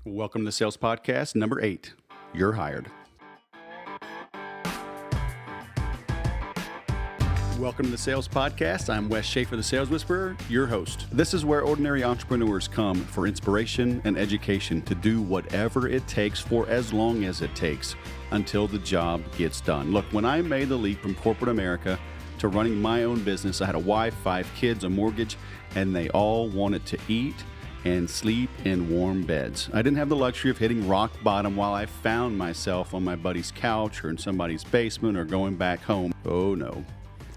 Welcome to the Sales Podcast, number 8. You're hired. Welcome to the Sales Podcast. I'm Wes Schaefer, the Sales Whisperer, your host. This is where ordinary entrepreneurs come for inspiration and education to do whatever it takes for as long as it takes until the job gets done. Look, when I made the leap from corporate America to running my own business, I had a wife, 5 kids, a mortgage, and they all wanted to eat and sleep in warm beds. I didn't have the luxury of hitting rock bottom while I found myself on my buddy's couch or in somebody's basement or going back home. Oh no.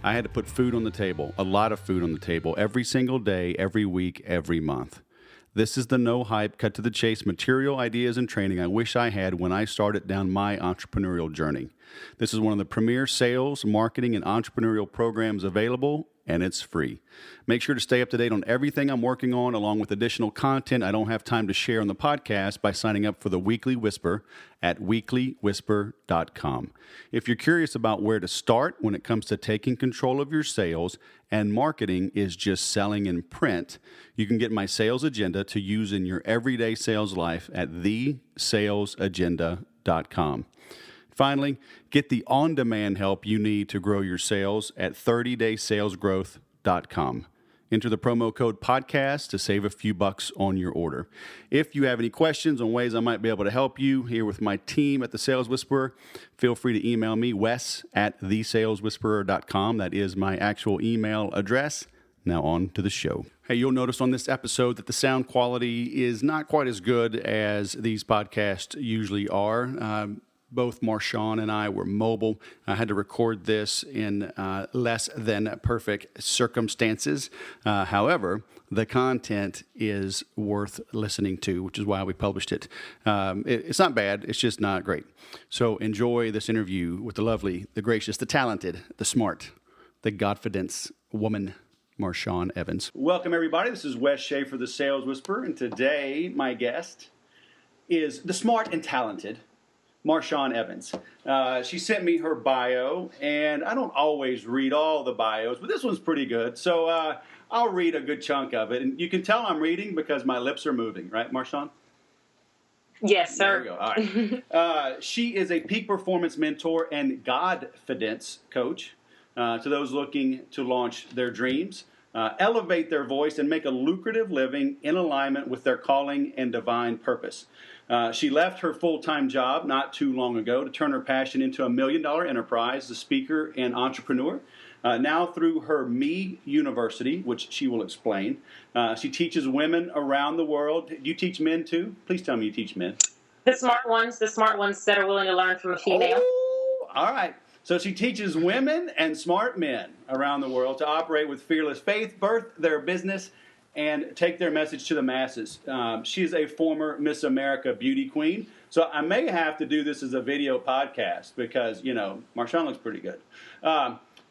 I had to put food on the table, a lot of food on the table, every single day, every week, every month. This is the no hype, cut to the chase material, ideas, and training I wish I had when I started down my entrepreneurial journey. This is one of the premier sales, marketing, and entrepreneurial programs available, and it's free. Make sure to stay up to date on everything I'm working on, along with additional content I don't have time to share on the podcast by signing up for the Weekly Whisper at weeklywhisper.com. If you're curious about where to start when it comes to taking control of your sales and marketing is just selling in print, you can get my sales agenda to use in your everyday sales life at thesalesagenda.com. Finally, get the on-demand help you need to grow your sales at 30daysalesgrowth.com. Enter the promo code podcast to save a few bucks on your order. If you have any questions on ways I might be able to help you here with my team at The Sales Whisperer, feel free to email me, Wes at thesaleswhisperer.com. That is my actual email address. Now on to the show. Hey, you'll notice on this episode that the sound quality is not quite as good as these podcasts usually are. Both Marshawn and I were mobile. I had to record this in less than perfect circumstances. However, the content is worth listening to, which is why we published it. It's not bad. It's just not great. So enjoy this interview with the lovely, the gracious, the talented, the smart, the Godfidence woman, Marshawn Evans. Welcome, everybody. This is Wes Schaefer, the Sales Whisperer, and today my guest is the smart and talented Marshawn Evans. She sent me her bio, and I don't always read all the bios, but this one's pretty good. So I'll read a good chunk of it. And you can tell I'm reading because my lips are moving, right, Marshawn? Yes, sir. There we go. All right. She is a peak performance mentor and Godfidence coach to those looking to launch their dreams, elevate their voice, and make a lucrative living in alignment with their calling and divine purpose. She left her full-time job not too long ago to turn her passion into a $1 million enterprise as a speaker and entrepreneur. Now through her Me University, which she will explain, she teaches women around the world. Do you teach men too? Please tell me you teach men. The smart ones that are willing to learn from a female. Oh, all right. So she teaches women and smart men around the world to operate with fearless faith, birth their business, and take their message to the masses. She's a former Miss America beauty queen. So I may have to do this as a video podcast because, you know, Marshawn looks pretty good.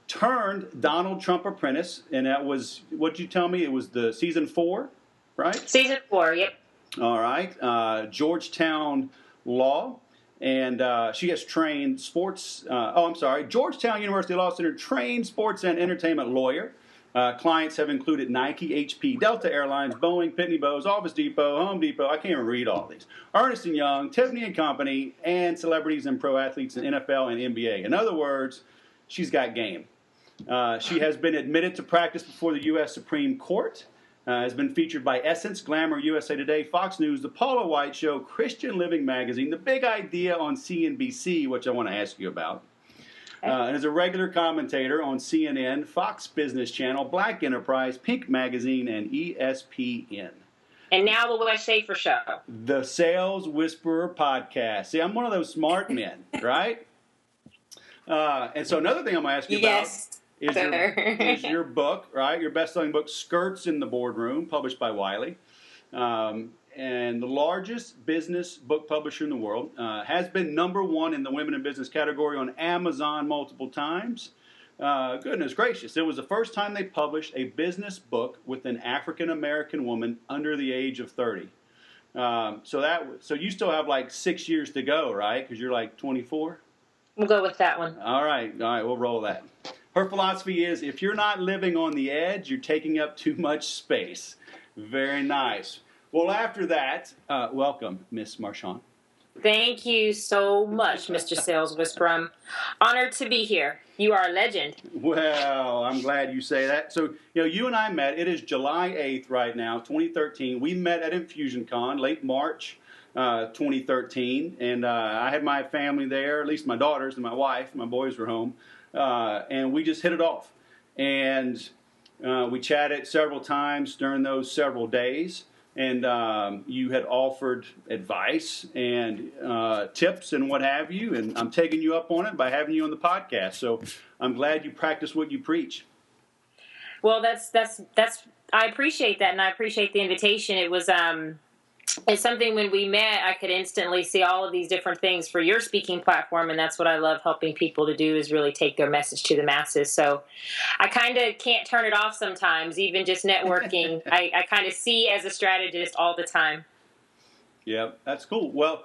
Turned Donald Trump Apprentice, and that was, what'd you tell me? It was the season 4, right? Season 4, yep. All right. Georgetown Law. And she has trained Georgetown University Law Center trained sports and entertainment lawyer. Clients have included Nike, HP, Delta Airlines, Boeing, Pitney Bowes, Office Depot, Home Depot. I can't even read all these. Ernst & Young, Tiffany & Company, and celebrities and pro athletes in NFL and NBA. In other words, she's got game. She has been admitted to practice before the U.S. Supreme Court. Has been featured by Essence, Glamour, USA Today, Fox News, The Paula White Show, Christian Living Magazine, The Big Idea on CNBC, which I want to ask you about. And is a regular commentator on CNN, Fox Business Channel, Black Enterprise, Pink Magazine, and ESPN. And now the Wes Schaefer Show. The Sales Whisperer Podcast. See, I'm one of those smart men, right? And so another thing I'm going to ask you about is your book, right? Your best-selling book, Skirts in the Boardroom, published by Wiley. And the largest business book publisher in the world, has been number 1 in the women in business category on Amazon multiple times. Goodness gracious. It was the first time they published a business book with an African-American woman under the age of 30. So you still have like 6 years to go, right? Because you're like 24? We'll go with that one. All right, we'll roll that. Her philosophy is, if you're not living on the edge, you're taking up too much space. Very nice. Well, after that, welcome, Miss Marshawn. Thank you so much, Mr. Sales Whisperer. I'm honored to be here. You are a legend. Well, I'm glad you say that. So, you and I met. It is July 8th right now, 2013. We met at InfusionCon, late March 2013. And I had my family there, at least my daughters and my wife. My boys were home. And we just hit it off. And we chatted several times during those several days. And you had offered advice and tips and what have you, and I'm taking you up on it by having you on the podcast. So I'm glad you practice what you preach. Well, that's I appreciate that, and I appreciate the invitation. It was it's something when we met, I could instantly see all of these different things for your speaking platform, and that's what I love helping people to do is really take their message to the masses. So I kind of can't turn it off sometimes, even just networking. I kind of see as a strategist all the time. Yeah, that's cool. Well,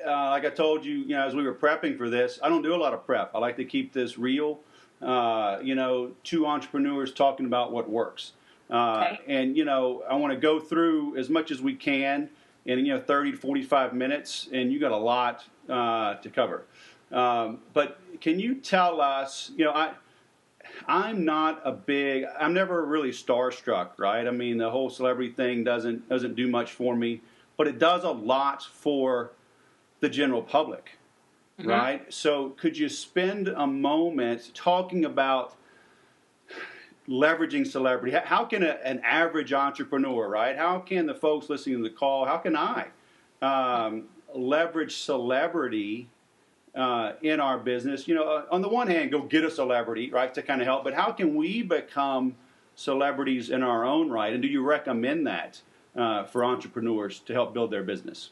like I told you, as we were prepping for this, I don't do a lot of prep. I like to keep this real. Two entrepreneurs talking about what works. Okay. And, I want to go through as much as we can in 30 to 45 minutes, and you got a lot to cover. But can you tell us, I'm never really starstruck, right? I mean, the whole celebrity thing doesn't do much for me, but it does a lot for the general public, mm-hmm. right? So could you spend a moment talking about leveraging celebrity? How can an average entrepreneur, right? How can the folks listening to the call, how can I leverage celebrity in our business? On the one hand, go get a celebrity, right, to kind of help, but how can we become celebrities in our own right? And do you recommend that for entrepreneurs to help build their business?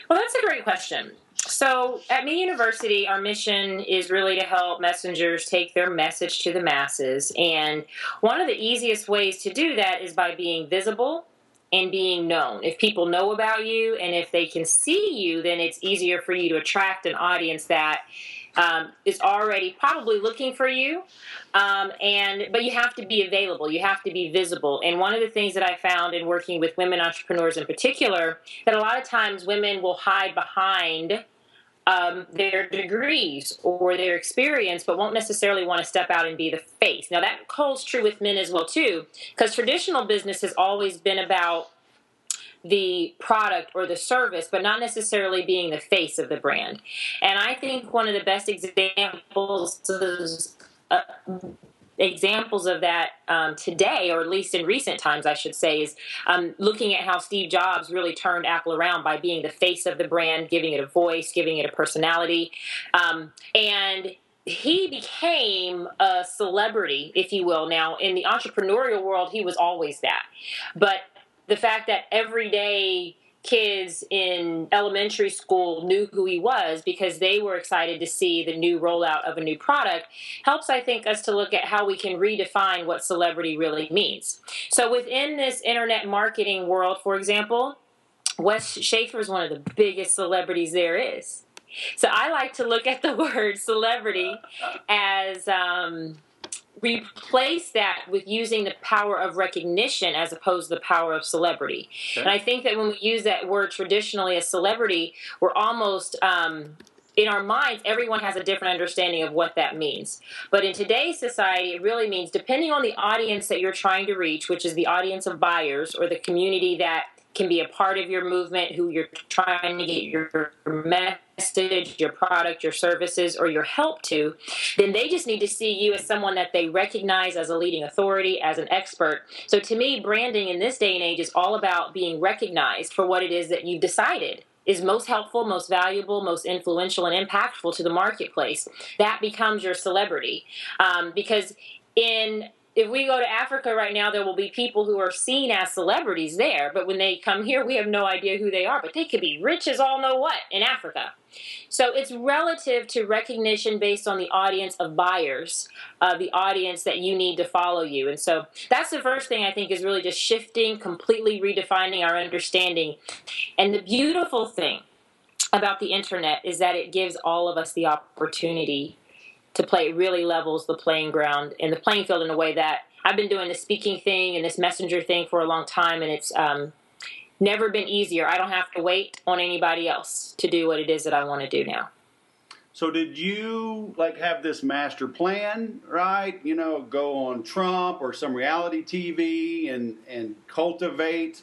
Well, that's a great question. So at Me University, our mission is really to help messengers take their message to the masses. And one of the easiest ways to do that is by being visible and being known. If people know about you and if they can see you, then it's easier for you to attract an audience that is already probably looking for you. But you have to be available. You have to be visible. And one of the things that I found in working with women entrepreneurs in particular, that a lot of times women will hide behind their degrees or their experience, but won't necessarily want to step out and be the face. Now that holds true with men as well too, because traditional business has always been about the product or the service, but not necessarily being the face of the brand. And I think one of the best examples of that today, or at least in recent times, I should say, is looking at how Steve Jobs really turned Apple around by being the face of the brand, giving it a voice, giving it a personality. And he became a celebrity, if you will. Now, in the entrepreneurial world, he was always that. But the fact that everyday kids in elementary school knew who he was because they were excited to see the new rollout of a new product helps, I think, us to look at how we can redefine what celebrity really means. So within this internet marketing world, for example, Wes Schaefer is one of the biggest celebrities there is. So I like to look at the word celebrity as replace that with using the power of recognition as opposed to the power of celebrity. Okay. And I think that when we use that word traditionally as celebrity, we're almost, in our minds, everyone has a different understanding of what that means. But in today's society, it really means, depending on the audience that you're trying to reach, which is the audience of buyers or the community that can be a part of your movement, who you're trying to get your message, your product, your services, or your help to, then they just need to see you as someone that they recognize as a leading authority, as an expert. So to me, branding in this day and age is all about being recognized for what it is that you've decided is most helpful, most valuable, most influential, and impactful to the marketplace. That becomes your celebrity. Because if we go to Africa right now, there will be people who are seen as celebrities there, but when they come here, we have no idea who they are, but they could be rich as all know what in Africa. So it's relative to recognition based on the audience of buyers, the audience that you need to follow you. And so that's the first thing I think is really just shifting, completely redefining our understanding. And the beautiful thing about the internet is that it gives all of us the opportunity to play. It really levels the playing ground and the playing field in a way that I've been doing this speaking thing and this messenger thing for a long time, and never been easier. I don't have to wait on anybody else to do what it is that I want to do now. So did you like have this master plan, right? You know, go on Trump or some reality TV and cultivate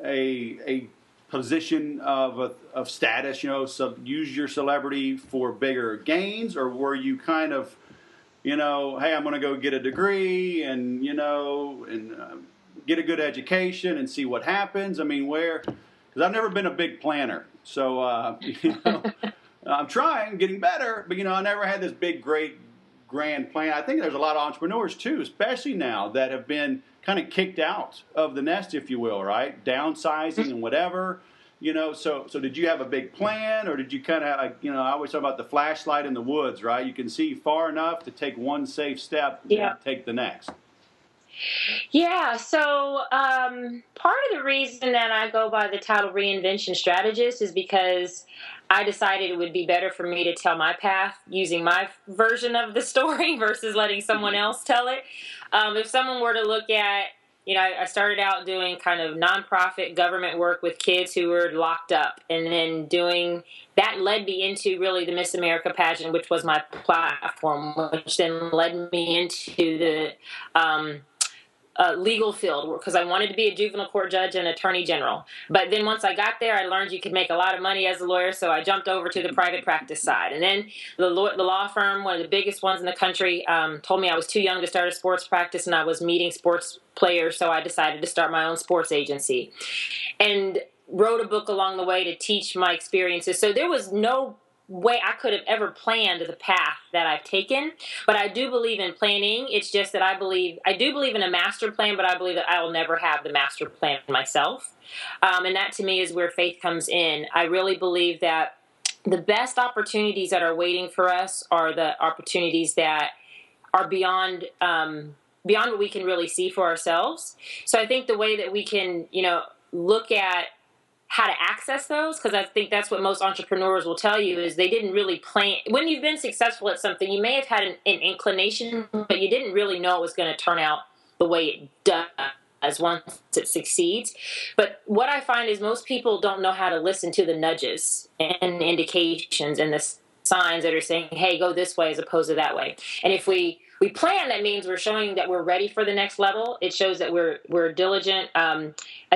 a position of status, you know, so use your celebrity for bigger gains? Or were you kind of, you know, hey, I'm going to go get a degree and, you know, and get a good education and see what happens? I mean, because I've never been a big planner. So, you know, I'm trying, getting better, but, you know, I never had this big, great, grand plan. I think there's a lot of entrepreneurs, too, especially now, that have been kind of kicked out of the nest, if you will, right? Downsizing and whatever, you know. So did you have a big plan, or did you kind of, you know, I always talk about the flashlight in the woods, right? You can see far enough to take one safe step and take the next. Yeah, so part of the reason that I go by the title reinvention strategist is because I decided it would be better for me to tell my path using my version of the story versus letting someone else tell it. If someone were to look at, you know, I started out doing kind of nonprofit government work with kids who were locked up, and then that led me into really the Miss America pageant, which was my platform, which then led me into the legal field, because I wanted to be a juvenile court judge and attorney general. But then once I got there, I learned you could make a lot of money as a lawyer, so I jumped over to the private practice side. And then the law firm, one of the biggest ones in the country, told me I was too young to start a sports practice, and I was meeting sports players, so I decided to start my own sports agency. And wrote a book along the way to teach my experiences. So there was no way I could have ever planned the path that I've taken, but I do believe in planning. It's just that I do believe in a master plan, but I believe that I will never have the master plan myself. And that to me is where faith comes in. I really believe that the best opportunities that are waiting for us are the opportunities that are beyond what we can really see for ourselves. So I think the way that we can, you know, look at how to access those, because I think that's what most entrepreneurs will tell you, is they didn't really plan. When you've been successful at something, you may have had an inclination, but you didn't really know it was going to turn out the way it does once it succeeds. But what I find is most people don't know how to listen to the nudges and indications and the signs that are saying, hey, go this way as opposed to that way. And if we plan, that means we're showing that we're ready for the next level. It shows that we're diligent. I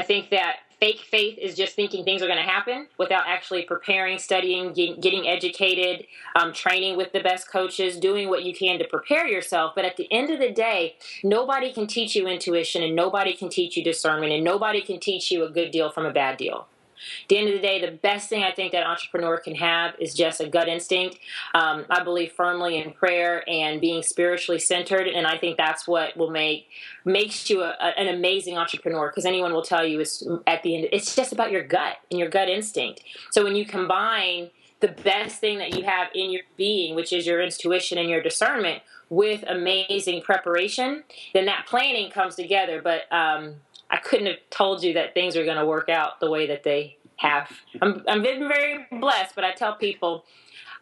think that fake faith is just thinking things are going to happen without actually preparing, studying, getting educated, training with the best coaches, doing what you can to prepare yourself. But at the end of the day, nobody can teach you intuition, and nobody can teach you discernment, and nobody can teach you a good deal from a bad deal. At the end of the day, the best thing I think that an entrepreneur can have is just a gut instinct. I believe firmly in prayer and being spiritually centered, and I think that's what makes you an amazing entrepreneur, because anyone will tell you at the end, it's just about your gut and your gut instinct. So when you combine the best thing that you have in your being, which is your intuition and your discernment, with amazing preparation, then that planning comes together. But I couldn't have told you that things are going to work out the way that they have. I'm been very blessed, but I tell people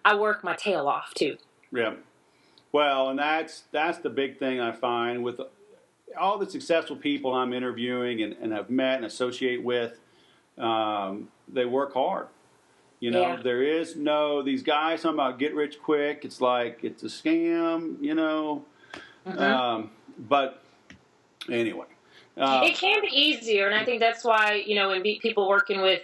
I work my tail off too. Yeah. Well, and that's the big thing I find with all the successful people I'm interviewing and have met and associate with. They work hard. You know, there is these guys talking about get rich quick. It's like, it's a scam, you know. Mm-hmm. But anyway. It can be easier, and I think that's why, you know, when people working with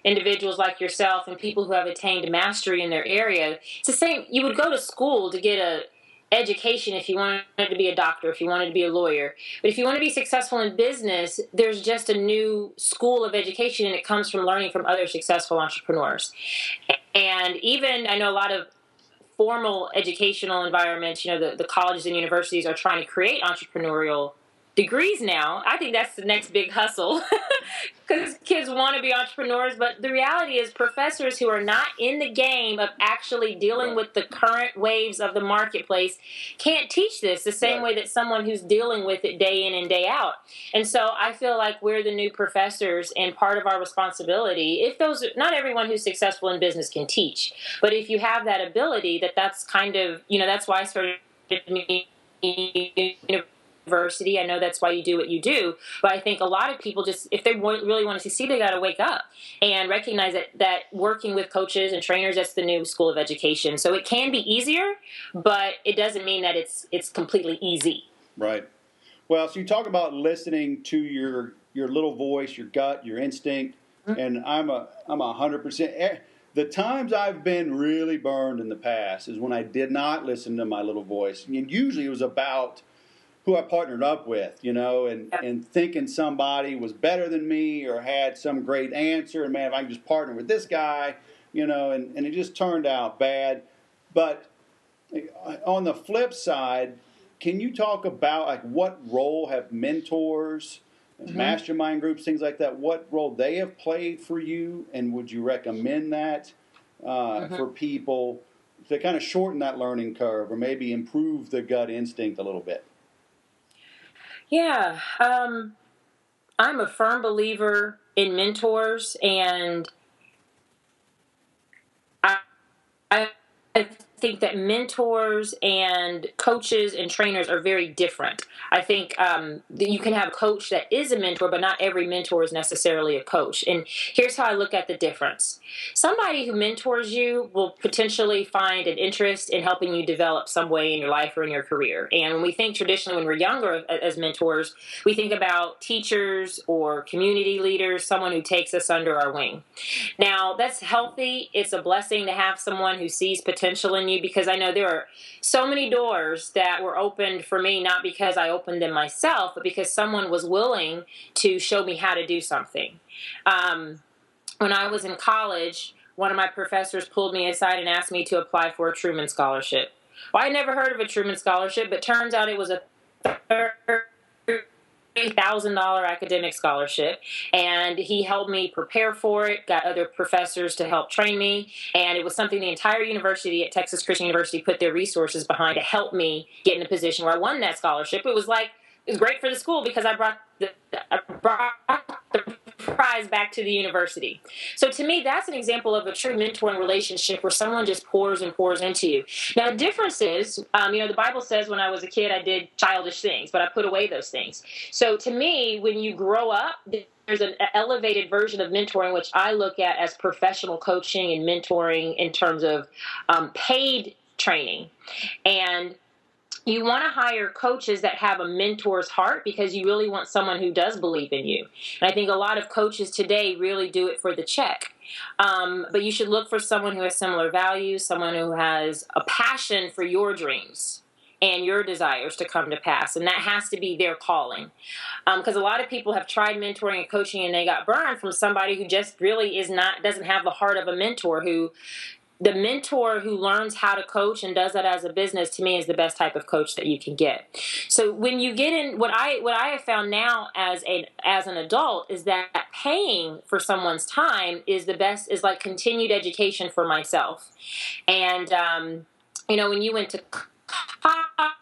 individuals like yourself and people who have attained mastery in their area, it's the same. You would go to school to get a education if you wanted to be a doctor, if you wanted to be a lawyer. But if you want to be successful in business, there's just a new school of education, and it comes from learning from other successful entrepreneurs. And even, I know a lot of formal educational environments, you know, the colleges and universities are trying to create entrepreneurial degrees now. I think that's the next big hustle, because kids want to be entrepreneurs, but the reality is professors who are not in the game of actually dealing with the current waves of the marketplace can't teach this the same way that someone who's dealing with it day in and day out. And so I feel like we're the new professors, and part of our responsibility, not everyone who's successful in business can teach, but if you have that ability, that's kind of, you know, that's why I started university. I know that's why you do what you do. But I think a lot of people just, if they really want to succeed, they got to wake up and recognize that working with coaches and trainers, that's the new school of education. So it can be easier, but it doesn't mean that it's completely easy. Right. Well, so you talk about listening to your little voice, your gut, your instinct, and I'm 100%. The times I've been really burned in the past is when I did not listen to my little voice. And usually it was about who I partnered up with, and thinking somebody was better than me or had some great answer. And man, if I can just partner with this guy, and it just turned out bad. But on the flip side, can you talk about like what role have mentors, mastermind groups, things like that, what role they have played for you, and would you recommend that for people to kind of shorten that learning curve or maybe improve the gut instinct a little bit? Yeah, I'm a firm believer in mentors, and I think that mentors and coaches and trainers are very different. I think that you can have a coach that is a mentor, but not every mentor is necessarily a coach. And here's how I look at the difference. Somebody who mentors you will potentially find an interest in helping you develop some way in your life or in your career. And when we think traditionally, when we're younger as mentors, we think about teachers or community leaders, someone who takes us under our wing. Now, that's healthy. It's a blessing to have someone who sees potential in you, because I know there are so many doors that were opened for me, not because I opened them myself, but because someone was willing to show me how to do something. When I was in college, one of my professors pulled me aside and asked me to apply for a Truman Scholarship. Well, I had never heard of a Truman Scholarship, but turns out it was a $30,000 academic scholarship, and he helped me prepare for it, got other professors to help train me, and it was something the entire university at Texas Christian University put their resources behind to help me get in a position where I won that scholarship. It was great for the school because I brought the prize back to the university. So to me, that's an example of a true mentoring relationship where someone just pours and pours into you. Now, the difference is, the Bible says when I was a kid, I did childish things, but I put away those things. So to me, when you grow up, there's an elevated version of mentoring, which I look at as professional coaching and mentoring in terms of paid training. And you want to hire coaches that have a mentor's heart, because you really want someone who does believe in you. And I think a lot of coaches today really do it for the check. But you should look for someone who has similar values, someone who has a passion for your dreams and your desires to come to pass. And that has to be their calling. Because a lot of people have tried mentoring and coaching and they got burned from somebody who just really doesn't have the heart of a mentor. The mentor who learns how to coach and does that as a business, to me, is the best type of coach that you can get. So when you get in, what I have found now as an adult is that paying for someone's time is the best, is like continued education for myself. And when you went to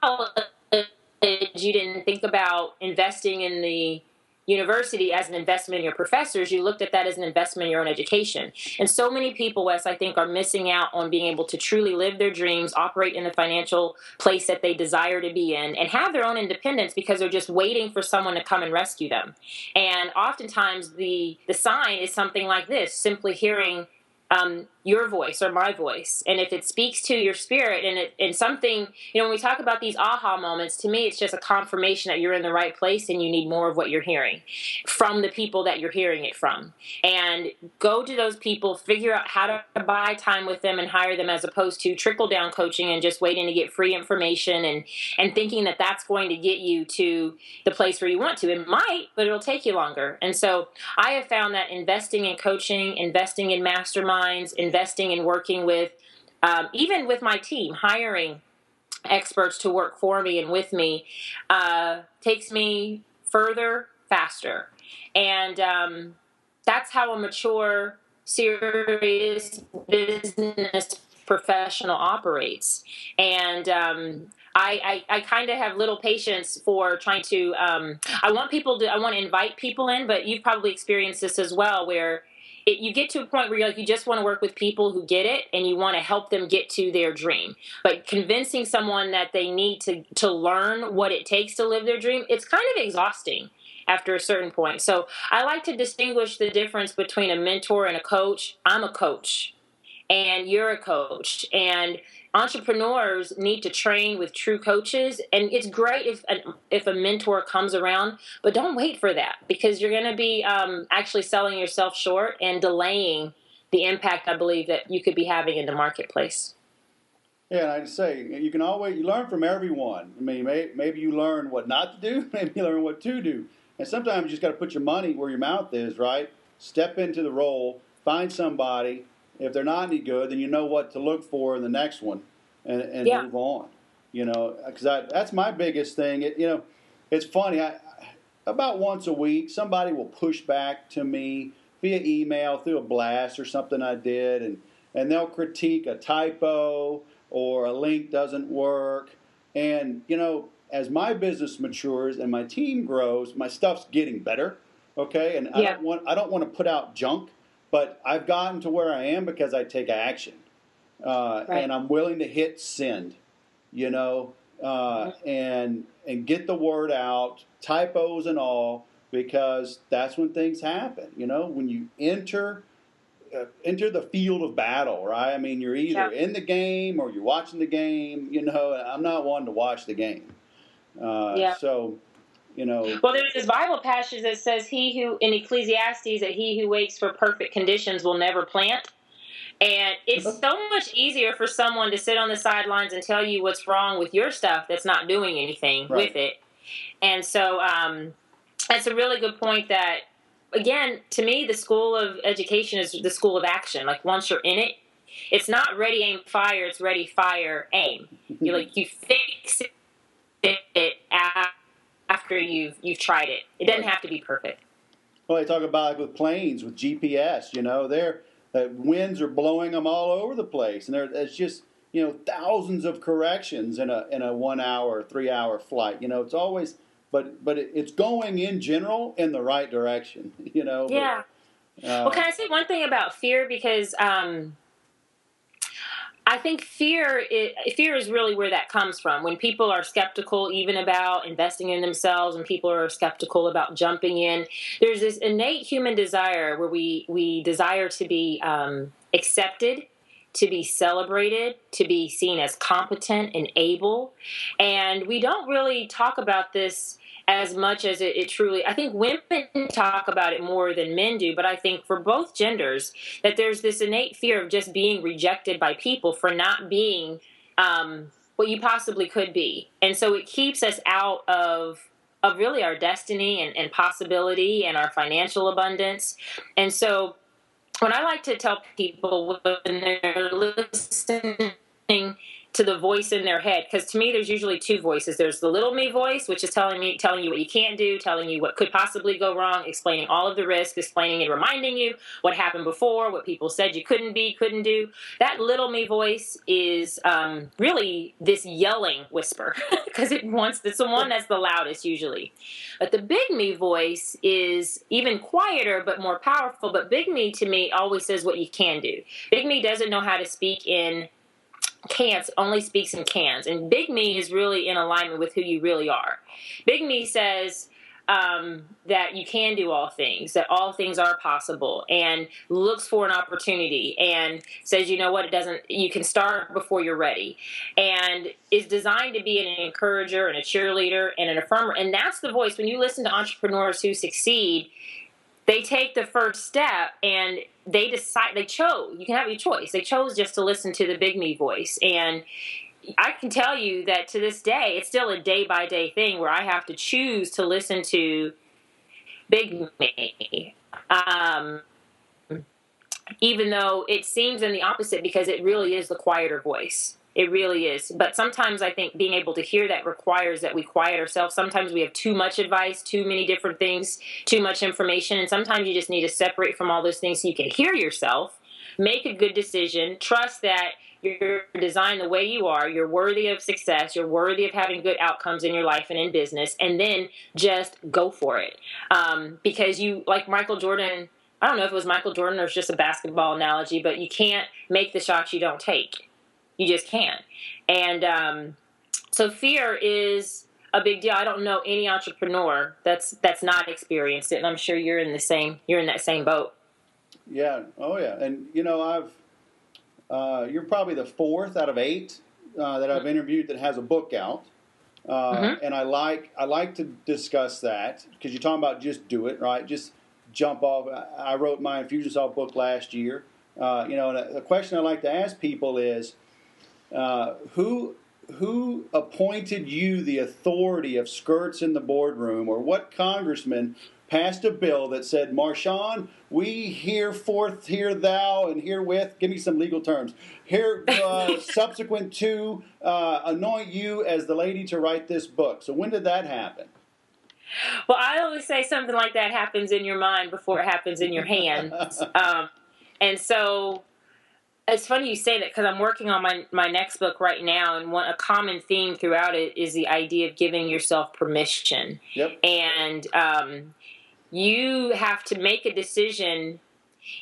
college, you didn't think about investing in the university as an investment in your professors. You looked at that as an investment in your own education. And so many people, Wes, I think, are missing out on being able to truly live their dreams, operate in the financial place that they desire to be in, and have their own independence because they're just waiting for someone to come and rescue them. And oftentimes the sign is something like this, simply hearing your voice or my voice. And if it speaks to your spirit and something, when we talk about these aha moments, to me, it's just a confirmation that you're in the right place and you need more of what you're hearing from the people that you're hearing it from. And go to those people, figure out how to buy time with them and hire them, as opposed to trickle down coaching and just waiting to get free information and thinking that that's going to get you to the place where you want to. It might, but it'll take you longer. And so I have found that investing in coaching, investing in masterminds, investing in working with, even with my team, hiring experts to work for me and with me, takes me further, faster. And that's how a mature, serious business professional operates. And I kind of have little patience for trying to, I want to invite people in, but you've probably experienced this as well, where you get to a point where you're like, you just want to work with people who get it and you want to help them get to their dream. But convincing someone that they need to learn what it takes to live their dream, it's kind of exhausting after a certain point. So I like to distinguish the difference between a mentor and a coach. I'm a coach and you're a coach, and entrepreneurs need to train with true coaches. And it's great if a mentor comes around, but don't wait for that, because you're going to be actually selling yourself short and delaying the impact I believe that you could be having in the marketplace. Yeah, and I'd say you learn from everyone. I mean, maybe you learn what not to do, maybe you learn what to do. And sometimes you just got to put your money where your mouth is, right? Step into the role, find somebody. If they're not any good, then you know what to look for in the next one, and move on. Because that's my biggest thing. It's funny. About once a week, somebody will push back to me via email, through a blast or something I did, and they'll critique a typo or a link doesn't work. And as my business matures and my team grows, my stuff's getting better. Okay, and I don't want to put out junk. But I've gotten to where I am because I take action, and I'm willing to hit send, and get the word out, typos and all, because that's when things happen. When you enter the field of battle, right? I mean, you're either in the game or you're watching the game. I'm not one to watch the game, so. Well, there's this Bible passage that says in Ecclesiastes, that he who waits for perfect conditions will never plant. And it's so much easier for someone to sit on the sidelines and tell you what's wrong with your stuff that's not doing anything with it. And so that's a really good point that, again, to me, the school of education is the school of action. Like, once you're in it, it's not ready, aim, fire. It's ready, fire, aim. You fix it after you've tried it. It doesn't have to be perfect. Well, they talk about with planes, with GPS, the winds are blowing them all over the place. And it's just, thousands of corrections in a 1 hour, 3 hour flight. It's always, but it's going in general in the right direction, Yeah. Well, can I say one thing about fear? Because I think fear is really where that comes from. When people are skeptical even about investing in themselves, and people are skeptical about jumping in, there's this innate human desire where we desire to be accepted, to be celebrated, to be seen as competent and able. And we don't really talk about this as much as it truly, I think women talk about it more than men do, but I think for both genders that there's this innate fear of just being rejected by people for not being what you possibly could be. And so it keeps us out of really our destiny and possibility and our financial abundance. And so when I like to tell people when they're listening to the voice in their head, because to me there's usually two voices. There's the little me voice, which is telling you what you can't do, telling you what could possibly go wrong, explaining all of the risks, explaining and reminding you what happened before, what people said you couldn't do. That little me voice is really this yelling whisper, because it's the one that's the loudest usually. But the big me voice is even quieter but more powerful. But big me, to me, always says what you can do. Big me doesn't know how to speak in can'ts, only speaks in cans. And big me is really in alignment with who you really are. Big me says that you can do all things, that all things are possible, and looks for an opportunity and says, you can start before you're ready, and is designed to be an encourager and a cheerleader and an affirmer. And that's the voice. When you listen to entrepreneurs who succeed, they take the first step and they decide, you can have your choice. They chose just to listen to the big me voice. And I can tell you that to this day, it's still a day by day thing where I have to choose to listen to big me. Even though it seems in the opposite, because it really is the quieter voice. It really is. But sometimes I think being able to hear that requires that we quiet ourselves. Sometimes we have too much advice, too many different things, too much information. And sometimes you just need to separate from all those things so you can hear yourself, make a good decision, trust that you're designed the way you are, you're worthy of success, you're worthy of having good outcomes in your life and in business, and then just go for it. Because like Michael Jordan I don't know if it was Michael Jordan or it's just a basketball analogy, but you can't make the shots you don't take. You just can't. And so fear is a big deal. I don't know any entrepreneur that's not experienced it, and I'm sure you're in that same boat. Yeah. Oh, yeah. And you're probably the fourth out of 8 that I've interviewed that has a book out. And I like to discuss that because you're talking about just do it, right? Just jump off. I wrote my Infusionsoft book last year. And the question I like to ask people is, who appointed you the authority of skirts in the boardroom, or what congressman passed a bill that said, Marshawn, we hereforth, hear thou, and herewith, give me some legal terms, here subsequent to anoint you as the lady to write this book. So when did that happen? Well, I always say something like that happens in your mind before it happens in your hands. And so it's funny you say that because I'm working on my next book right now, and a common theme throughout it is the idea of giving yourself permission. Yep. And you have to make a decision,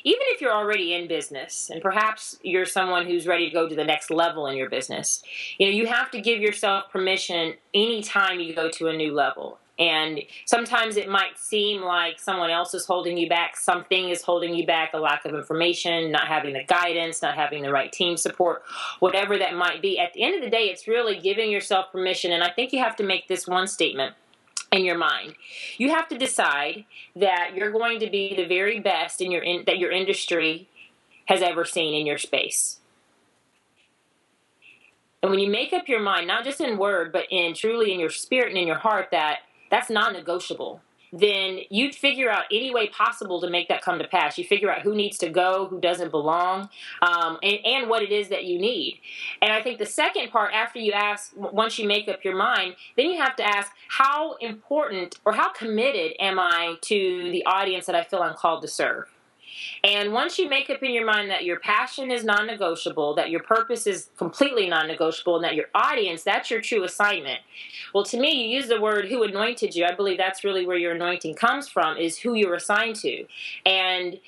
even if you're already in business, and perhaps you're someone who's ready to go to the next level in your business. You have to give yourself permission anytime you go to a new level. And sometimes it might seem like someone else is holding you back. Something is holding you back, a lack of information, not having the guidance, not having the right team support, whatever that might be. At the end of the day, it's really giving yourself permission. And I think you have to make this one statement in your mind. You have to decide that you're going to be the very best that your industry has ever seen in your space. And when you make up your mind, not just in word, but truly in your spirit and in your heart, that's non-negotiable, then you'd figure out any way possible to make that come to pass. You figure out who needs to go, who doesn't belong, and what it is that you need. And I think the second part, after you ask, once you make up your mind, then you have to ask, how important or how committed am I to the audience that I feel I'm called to serve? And once you make up in your mind that your passion is non-negotiable, that your purpose is completely non-negotiable, and that your audience, that's your true assignment. Well, to me, you use the word who anointed you. I believe that's really where your anointing comes from, is who you're assigned to. And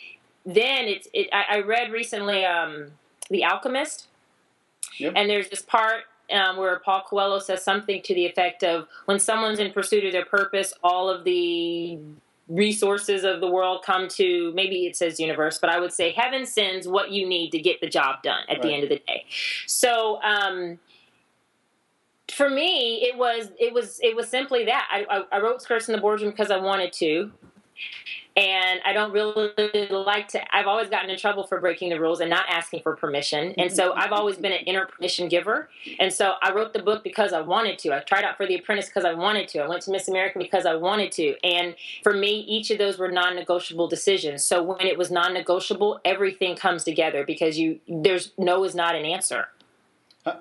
then I read recently The Alchemist. Yep. And there's this part where Paul Coelho says something to the effect of, when someone's in pursuit of their purpose, all of the resources of the world come to, maybe it says universe, but I would say heaven sends what you need to get the job done at the end of the day. So for me, it was simply that. I wrote Skirts in the Boardroom because I wanted to. And I don't really like to, I've always gotten in trouble for breaking the rules and not asking for permission. And so I've always been an inner permission giver. And so I wrote the book because I wanted to. I tried out for The Apprentice because I wanted to. I went to Miss America because I wanted to. And for me, each of those were non-negotiable decisions. So when it was non-negotiable, everything comes together because there's no is not an answer.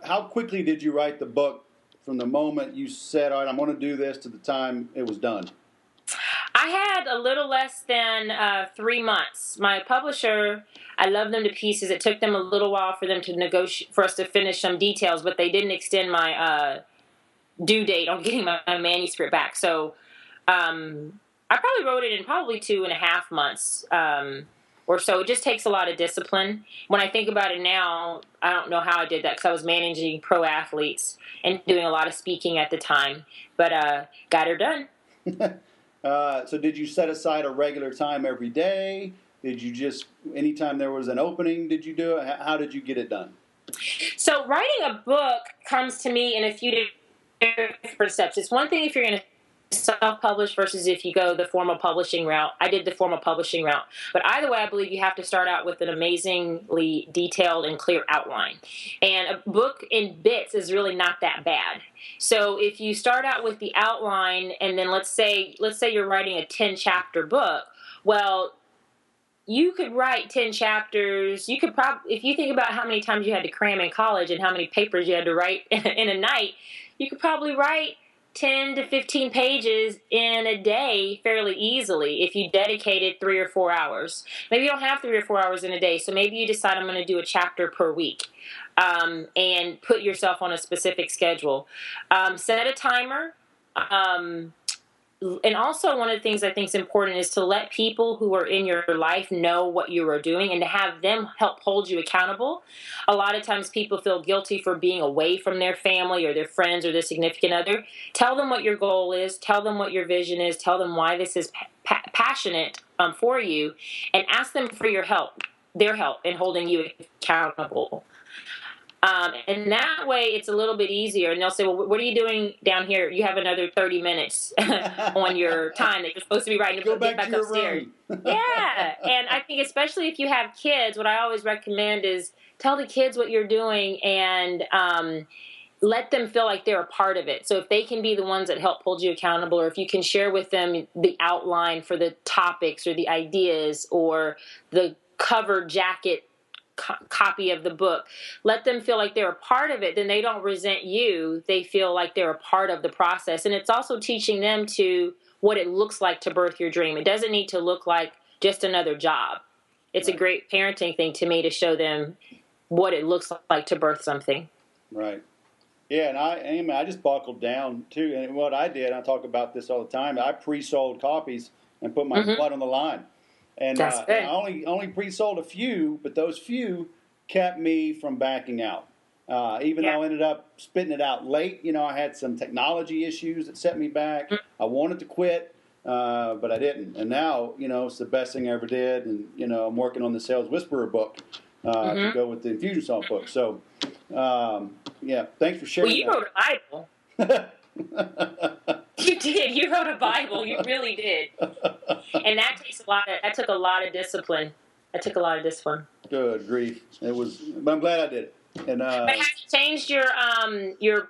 How quickly did you write the book from the moment you said, all right, I'm going to do this, to the time it was done? I had a little less than 3 months. My publisher, I love them to pieces. It took them a little while for them to negotiate, for us to finish some details, but they didn't extend my due date on getting my manuscript back. So I probably wrote it in probably 2.5 months or so. It just takes a lot of discipline. When I think about it now, I don't know how I did that because I was managing pro athletes and doing a lot of speaking at the time, but got her done. So did you set aside a regular time every day? Did you just, anytime there was an opening, did you do it? How did you get it done? So writing a book comes to me in a few different steps. It's one thing if you're going to self-publish versus if you go the formal publishing route. I did the formal publishing route. But either way, I believe you have to start out with an amazingly detailed and clear outline. And a book in bits is really not that bad. So if you start out with the outline, and then let's say you're writing a 10-chapter book, well, you could write 10 chapters. You could probably, if you think about how many times you had to cram in college and how many papers you had to write in a night, you could probably write 10 to 15 pages in a day fairly easily if you dedicated 3 or 4 hours. Maybe you don't have 3 or 4 hours in a day, so maybe you decide I'm going to do a chapter per week and put yourself on a specific schedule. Set a timer. and also one of the things I think is important is to let people who are in your life know what you are doing and to have them help hold you accountable. A lot of times people feel guilty for being away from their family or their friends or their significant other. Tell them what your goal is. Tell them what your vision is. Tell them why this is passionate for you, and ask them for their help in holding you accountable. And that way it's a little bit easier. And they'll say, well, what are you doing down here? You have another 30 minutes on your time that you're supposed to be writing. Go back get to your upstairs. room. Yeah. And I think especially if you have kids, what I always recommend is tell the kids what you're doing and let them feel like they're a part of it. So if they can be the ones that help hold you accountable, or if you can share with them the outline for the topics or the ideas or the cover jacket copy of the book, let them feel like they're a part of it, then they don't resent you. They feel like they're a part of the process. And it's also teaching them to what it looks like to birth your dream. It doesn't need to look like just another job. It's a great parenting thing to me to show them what it looks like to birth something. Right. Yeah, and I just buckled down too. And what I did, I talk about this all the time, I pre-sold copies and put my blood on the line. And I only pre-sold a few, but those few kept me from backing out. Even though I ended up spitting it out late, I had some technology issues that set me back. I wanted to quit, but I didn't. And now, it's the best thing I ever did. And, I'm working on the Sales Whisperer book to go with the Infusionsoft book. So, thanks for sharing. Well, you wrote a Bible. You did. You wrote a Bible. You really did. And that took a lot of discipline. Good grief. But I'm glad I did it. And but has it changed your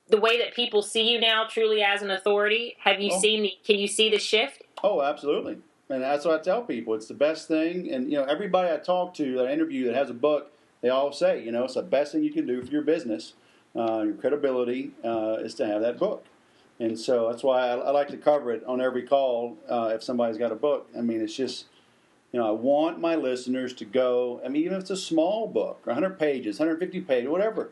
the way that people see you now truly as an authority? Can you see the shift? Oh, absolutely. And that's what I tell people. It's the best thing. And, everybody I talk to, that I interview that has a book, they all say, it's the best thing you can do for your business, your credibility, is to have that book. And so that's why I like to cover it on every call if somebody's got a book. I mean, it's just, I want my listeners to go, even if it's a small book, 100 pages, 150 pages, whatever,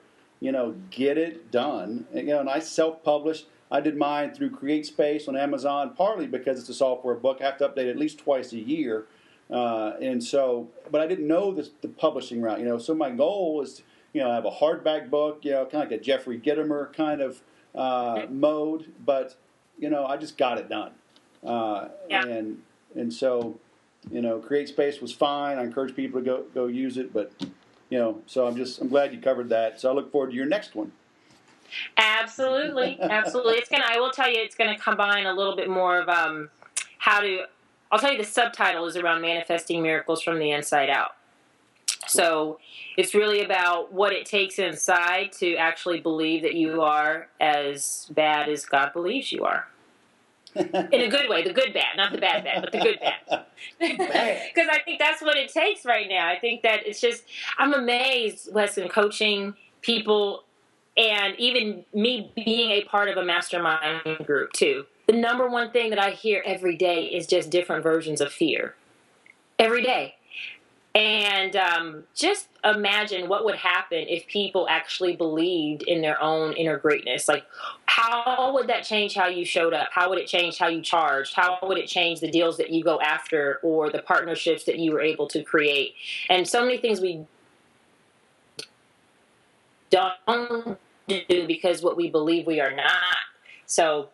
get it done. And I self-published. I did mine through CreateSpace on Amazon, partly because it's a software book. I have to update it at least twice a year. But I didn't know the publishing route, so my goal is to, have a hardback book, kind of like a Jeffrey Gitomer kind of mode, but I just got it done, and so CreateSpace was fine. I encourage people to go use it, but so I'm glad you covered that. So I look forward to your next one. Absolutely. I will tell you, it's gonna combine a little bit more of I'll tell you the subtitle is around manifesting miracles from the inside out. So it's really about what it takes inside to actually believe that you are as bad as God believes you are. In a good way, the good bad, not the bad bad, but the good bad. Because I think that's what it takes right now. I think that it's just, I'm amazed, Wes, in coaching people and even me being a part of a mastermind group too. The number one thing that I hear every day is just different versions of fear. Every day. And just imagine what would happen if people actually believed in their own inner greatness. Like, how would that change how you showed up? How would it change how you charged? How would it change the deals that you go after or the partnerships that you were able to create? And so many things we don't do because what we believe we are not. So,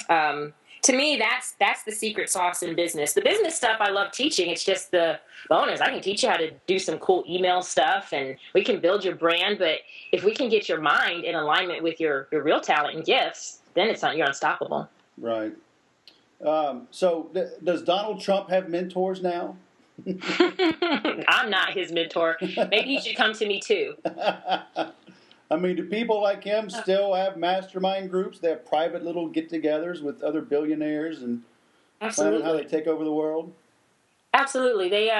to me, that's the secret sauce in business. The business stuff I love teaching. It's just the bonus. I can teach you how to do some cool email stuff, and we can build your brand. But if we can get your mind in alignment with your real talent and gifts, then you're unstoppable. Right. So does Donald Trump have mentors now? I'm not his mentor. Maybe he should come to me too. Do people like him still have mastermind groups? They have private little get-togethers with other billionaires and plan on how they take over the world? Absolutely. They,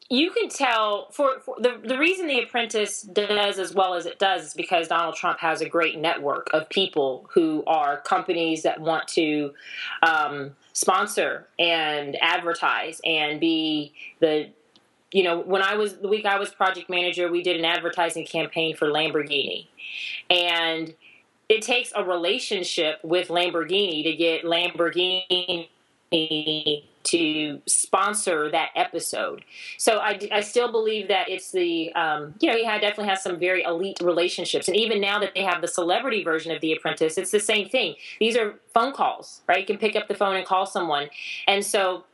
you can tell for the reason The Apprentice does as well as it does is because Donald Trump has a great network of people who are companies that want to sponsor and advertise and be the. When the week I was project manager, we did an advertising campaign for Lamborghini. And it takes a relationship with Lamborghini to get Lamborghini to sponsor that episode. So I still believe that it's the, he definitely has some very elite relationships. And even now that they have the celebrity version of The Apprentice, it's the same thing. These are phone calls, right? You can pick up the phone and call someone. And so,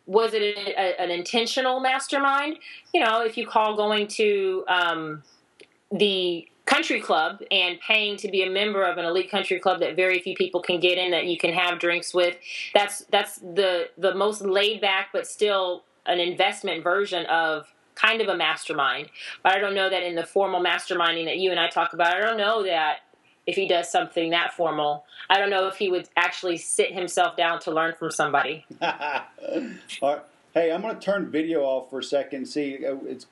was it an intentional mastermind? If you call going to the country club and paying to be a member of an elite country club that very few people can get in, that you can have drinks with, that's the most laid back but still an investment version of kind of a mastermind. But I don't know that in the formal masterminding that you and I talk about, I don't know that if he does something that formal, I don't know if he would actually sit himself down to learn from somebody. All right. Hey, I'm going to turn video off for a second. See, it's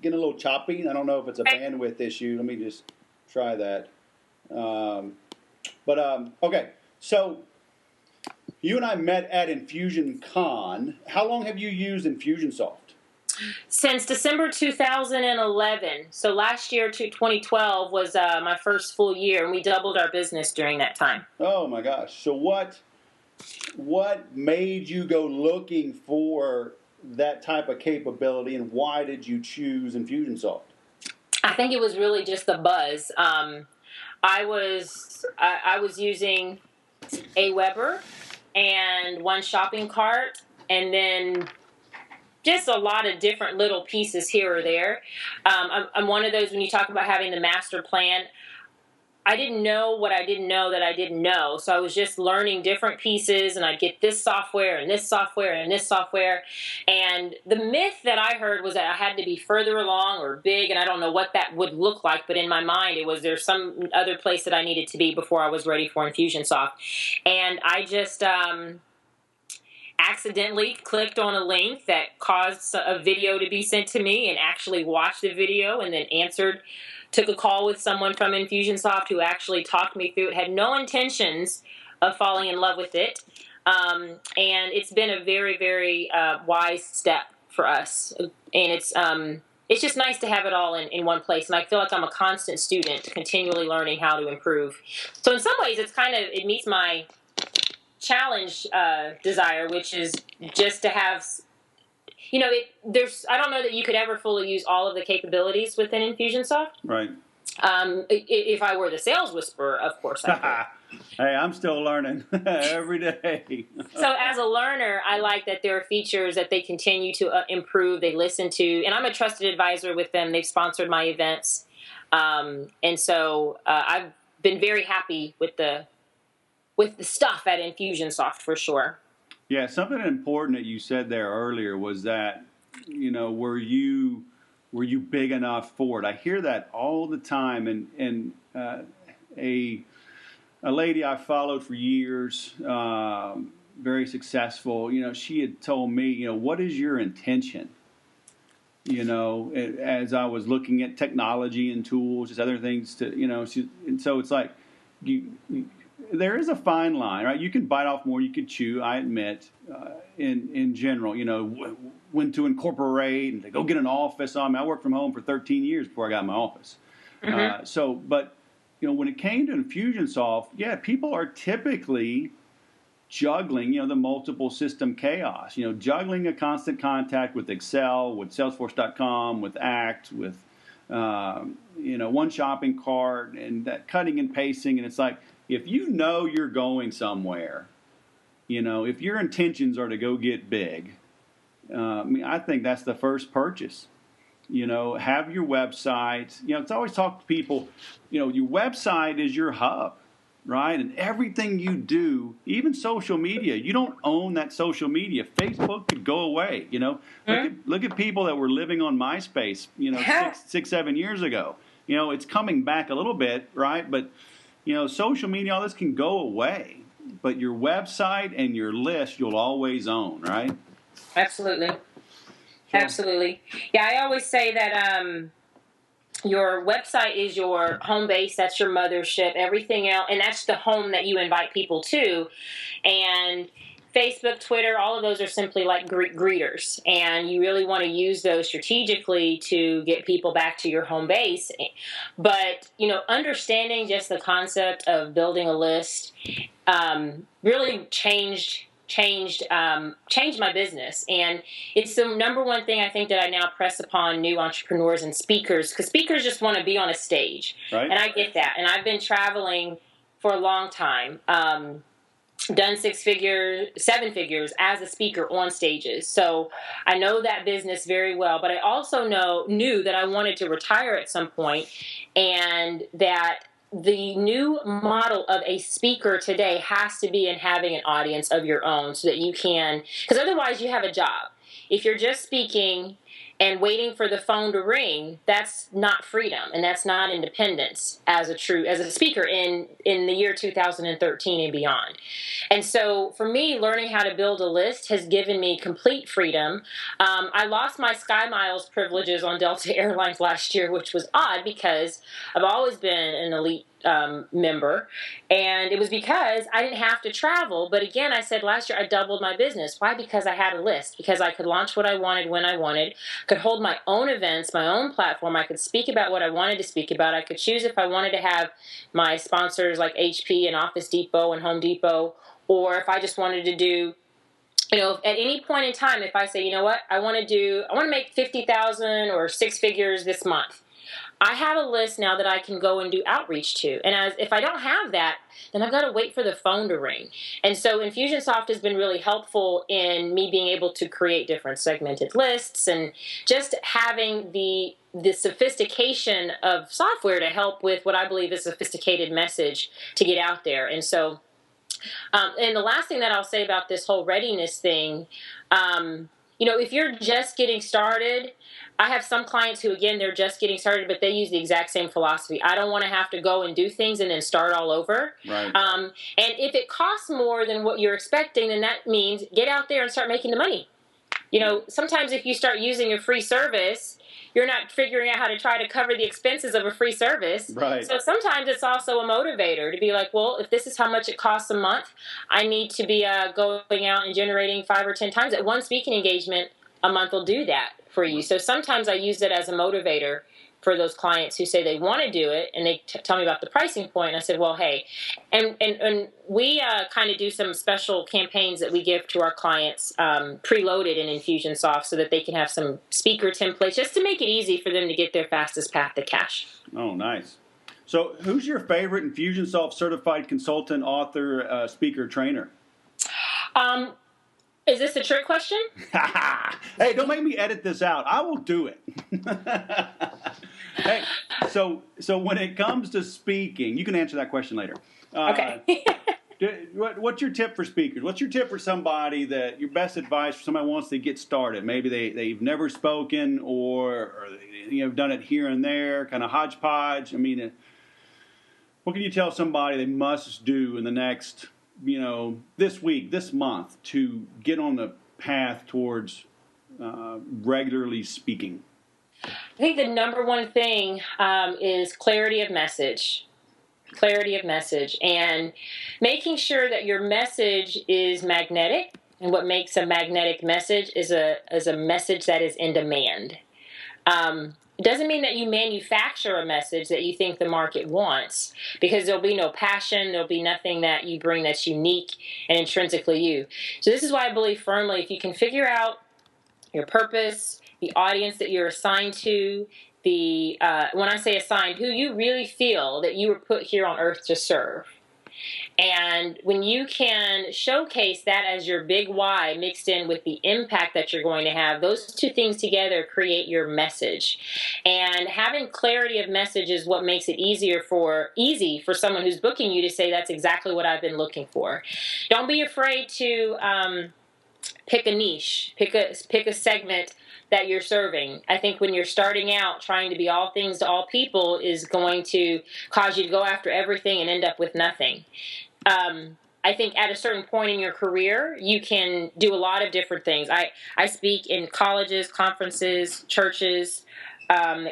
getting a little choppy. I don't know if it's a bandwidth issue. Let me just try that. Okay. So you and I met at Infusion Con. How long have you used Infusionsoft? Since December 2011. So last year, 2012, was my first full year, and we doubled our business during that time. Oh, my gosh. So what made you go looking for that type of capability, and why did you choose Infusionsoft? I think it was really just the buzz. I was using Aweber and one shopping cart, and then just a lot of different little pieces here or there. I'm one of those, when you talk about having the master plan, I didn't know what I didn't know that I didn't know. So I was just learning different pieces, and I'd get this software and this software and this software. And the myth that I heard was that I had to be further along or big, and I don't know what that would look like, but in my mind it was there's some other place that I needed to be before I was ready for Infusionsoft. And I just accidentally clicked on a link that caused a video to be sent to me, and actually watched the video, and then took a call with someone from Infusionsoft who actually talked me through it. Had no intentions of falling in love with it. And it's been a very, very wise step for us. And it's just nice to have it all in one place. And I feel like I'm a constant student, continually learning how to improve. So in some ways, it meets my challenge desire, which is just to have, I don't know that you could ever fully use all of the capabilities within Infusionsoft. Right. If I were the sales whisperer, of course I could. Hey, I'm still learning every day. So as a learner, I like that there are features that they continue to improve, they listen to, and I'm a trusted advisor with them. They've sponsored my events. And so I've been very happy with the stuff at Infusionsoft for sure. Yeah, something important that you said there earlier was that, were you big enough for it? I hear that all the time, and a lady I followed for years, very successful. She had told me, what is your intention? As I was looking at technology and tools, just other things and so it's like there is a fine line, right? You can bite off more, you could chew, I admit, in general, when to incorporate and to go get an office. I worked from home for 13 years before I got my office. Mm-hmm. But when it came to Infusionsoft, people are typically juggling, the multiple system chaos, juggling a constant contact with Excel, with Salesforce.com, with ACT, with, one shopping cart, and that cutting and pasting. And it's like, if you're going somewhere, if your intentions are to go get big, I think that's the first purchase. Have your website. It's always talk to people, your website is your hub, right? And everything you do, even social media, you don't own that social media. Facebook could go away, Look at people that were living on MySpace, 6-7 years ago. It's coming back a little bit, right? But social media, all this can go away, but your website and your list you'll always own, right? Absolutely. Sure. Absolutely. Yeah, I always say that your website is your home base, that's your mothership, everything else, and that's the home that you invite people to. And Facebook, Twitter, all of those are simply like greeters, and you really want to use those strategically to get people back to your home base. But, understanding just the concept of building a list really changed my business, and it's the number one thing I think that I now press upon new entrepreneurs and speakers, because speakers just want to be on a stage, right? And I get that, and I've been traveling for a long time. Done 7 figures as a speaker on stages. So I know that business very well, but I also knew that I wanted to retire at some point, and that the new model of a speaker today has to be in having an audience of your own, so that you can, because otherwise you have a job. If you're just speaking and waiting for the phone to ring, that's not freedom, and that's not independence as a speaker in the year 2013 and beyond. And so for me, learning how to build a list has given me complete freedom. I lost my Sky Miles privileges on Delta Airlines last year, which was odd because I've always been an elite member, and it was because I didn't have to travel. But again, I said last year I doubled my business. Why? Because I had a list, because I could launch what I wanted when I wanted, could hold my own events, my own platform. I could speak about what I wanted to speak about. I could choose if I wanted to have my sponsors like HP and Office Depot and Home Depot, or if I just wanted to do, at any point in time, if I say, you know what, I want to make 50,000 or 6 figures this month. I have a list now that I can go and do outreach to. And if I don't have that, then I've got to wait for the phone to ring. And so Infusionsoft has been really helpful in me being able to create different segmented lists, and just having the sophistication of software to help with what I believe is a sophisticated message to get out there. And so, and the last thing that I'll say about this whole readiness thing, if you're just getting started, I have some clients who, again, they're just getting started, but they use the exact same philosophy. I don't want to have to go and do things and then start all over. Right. And if it costs more than what you're expecting, then that means get out there and start making the money. Sometimes if you start using a free service, you're not figuring out how to try to cover the expenses of a free service. Right. So sometimes it's also a motivator to be like, well, if this is how much it costs a month, I need to be going out and generating 5 or 10 times. At one speaking engagement a month will do that for you. So sometimes I use it as a motivator for those clients who say they want to do it, and they tell me about the pricing point. And I said, well, hey, and we kind of do some special campaigns that we give to our clients preloaded in Infusionsoft, so that they can have some speaker templates just to make it easy for them to get their fastest path to cash. Oh, nice. So who's your favorite Infusionsoft certified consultant, author, speaker, trainer? Is this a trick question? Hey, don't make me edit this out. I will do it. Hey, so when it comes to speaking, you can answer that question later. Okay. What's your tip for speakers? What's your tip for somebody your best advice for somebody who wants to get started? Maybe they've never spoken, or done it here and there, kind of hodgepodge. I mean, what can you tell somebody they must do in the next, this week, this month, to get on the path towards regularly speaking? I think the number one thing is clarity of message. Clarity of message, and making sure that your message is magnetic. And what makes a magnetic message is a message that is in demand. It doesn't mean that you manufacture a message that you think the market wants, because there'll be no passion, there'll be nothing that you bring that's unique and intrinsically you. So this is why I believe firmly, if you can figure out your purpose, the audience that you're assigned to, when I say assigned, who you really feel that you were put here on earth to serve. And when you can showcase that as your big why mixed in with the impact that you're going to have, those two things together create your message. And having clarity of message is what makes it easy for someone who's booking you to say, that's exactly what I've been looking for. Don't be afraid to pick a niche, pick a segment that you're serving. I think when you're starting out, trying to be all things to all people is going to cause you to go after everything and end up with nothing. I think at a certain point in your career, you can do a lot of different things. I speak in colleges, conferences, churches,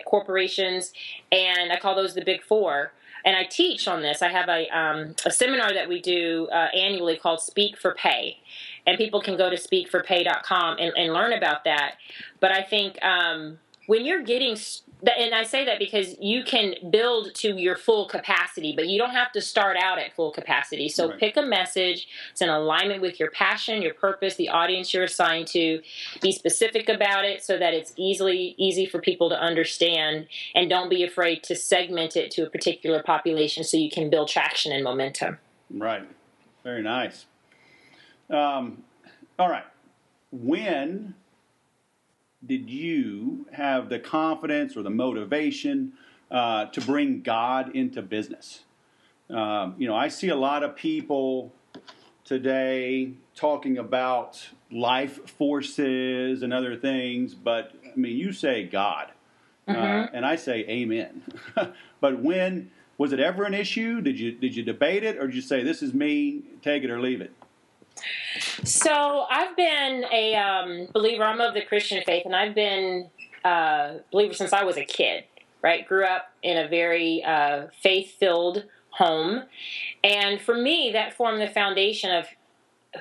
corporations, and I call those the Big Four. And I teach on this. I have a seminar that we do annually called Speak for Pay. and people can go to speakforpay.com and learn about that. But I think when you're getting, and I say that because you can build to your full capacity, but you don't have to start out at full capacity. So pick a message. It's in alignment with your passion, your purpose, the audience you're assigned to. Be specific about it so that it's easy for people to understand, and don't be afraid to segment it to a particular population so you can build traction and momentum. Right. Very nice. All right. When did you have the confidence or the motivation to bring God into business? I see a lot of people today talking about life forces and other things, but I mean, you say God, and I say amen. But when was it ever an issue? Did you debate it, or did you say, this is me, take it or leave it? So I've been a believer. I'm of the Christian faith, and I've been a believer since I was a kid, right? Grew up in a very faith-filled home. And for me, that formed the foundation of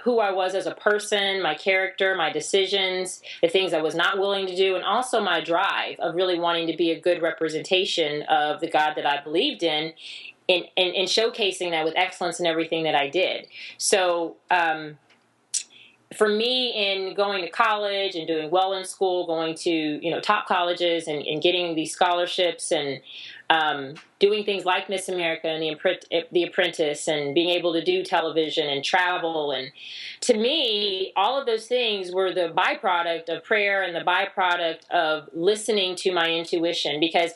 who I was as a person, my character, my decisions, the things I was not willing to do, and also my drive of really wanting to be a good representation of the God that I believed in showcasing that with excellence in everything that I did. So for me, in going to college and doing well in school, going to top colleges and getting these scholarships and doing things like Miss America and the Apprentice and being able to do television and travel, and to me, all of those things were the byproduct of prayer and the byproduct of listening to my intuition. Because